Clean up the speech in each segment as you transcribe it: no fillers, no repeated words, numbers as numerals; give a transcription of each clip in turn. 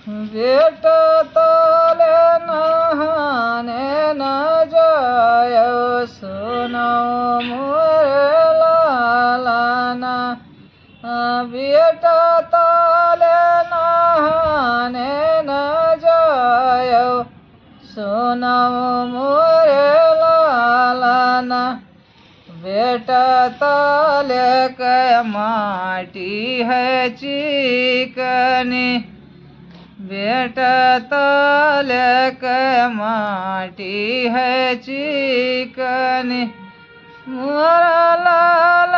बेटा तले नहाने न जायो सुनो मोरे लालाना। बेटा तले नहाने न जायो सुनो मोरे लालाना। बेटा तले के माटी है चिकनी, बेटा तले के माटी है चिकनी। मोरा लाल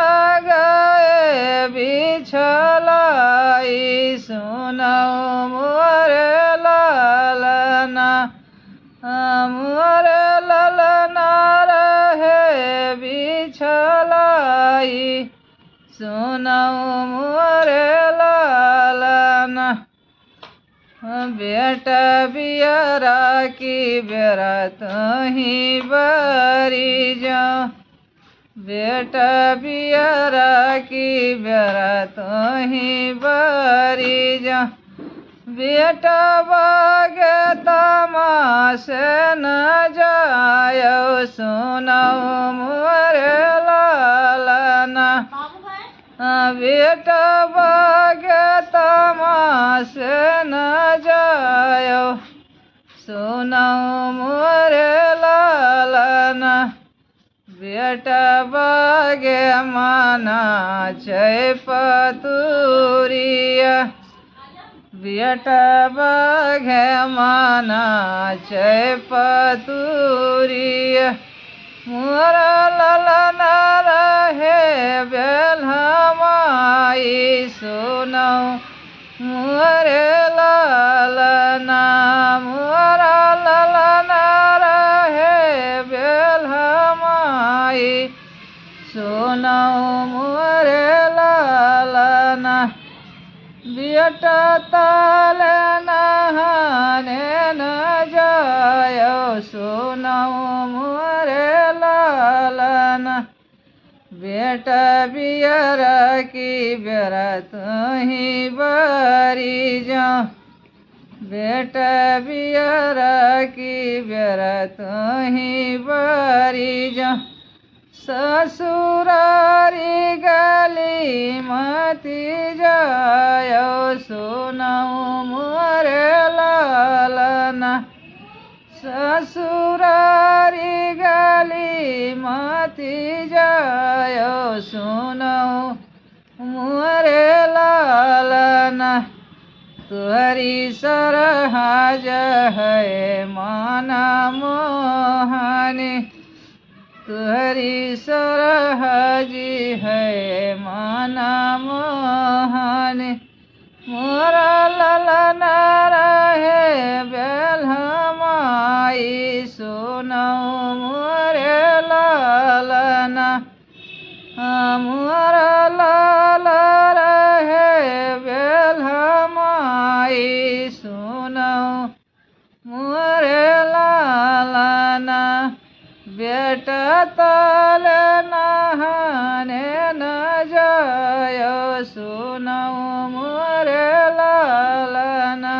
गए बिछलाई सुनो मोरे लालना। मोरे लालना रहे बिछलाई सुनो मोरे लालना। बेटा बियारा की बेरा तुही बरी जाओ, बेटा बियारा की बेरा तुही बरी जाओ। बेटा बागे तमाशे न जायो सुनो मोरे लालना। बेटा बागे तमाशे न जायो सुनो मोरे लालना। बेटा बागे माना छै पतुरिया, बेटा बागे माना छै पतुरिया। मोरा लालना रहे बेलहमाई सुनो मोरे लालना। मोरा लालना रहे बेलहमाई सुनो मोरे लालना। बेटा तले नहाने न जायो सुनो मोरे लालना। बेटा बियारा की बेरा तुही बरी जाओ, बेटा बियारा की बेरा तुही बरी जाओ। ससुरारी गली मती जायो सुनो मोरे लालना। ससुरारी गली मती जायो सुनो मोरे लालना। तुहरी सरहज है माना मोहनी, तुहरी सरहजी है माना मोहनी। मोरा लालना रहे बेलहमाई सुनो मोरे लालना। मोरा लाल रहे बेलहमाई सुनो मोरे लालना। बेटा तले नहाने न जायो सुनो मोरे लालना।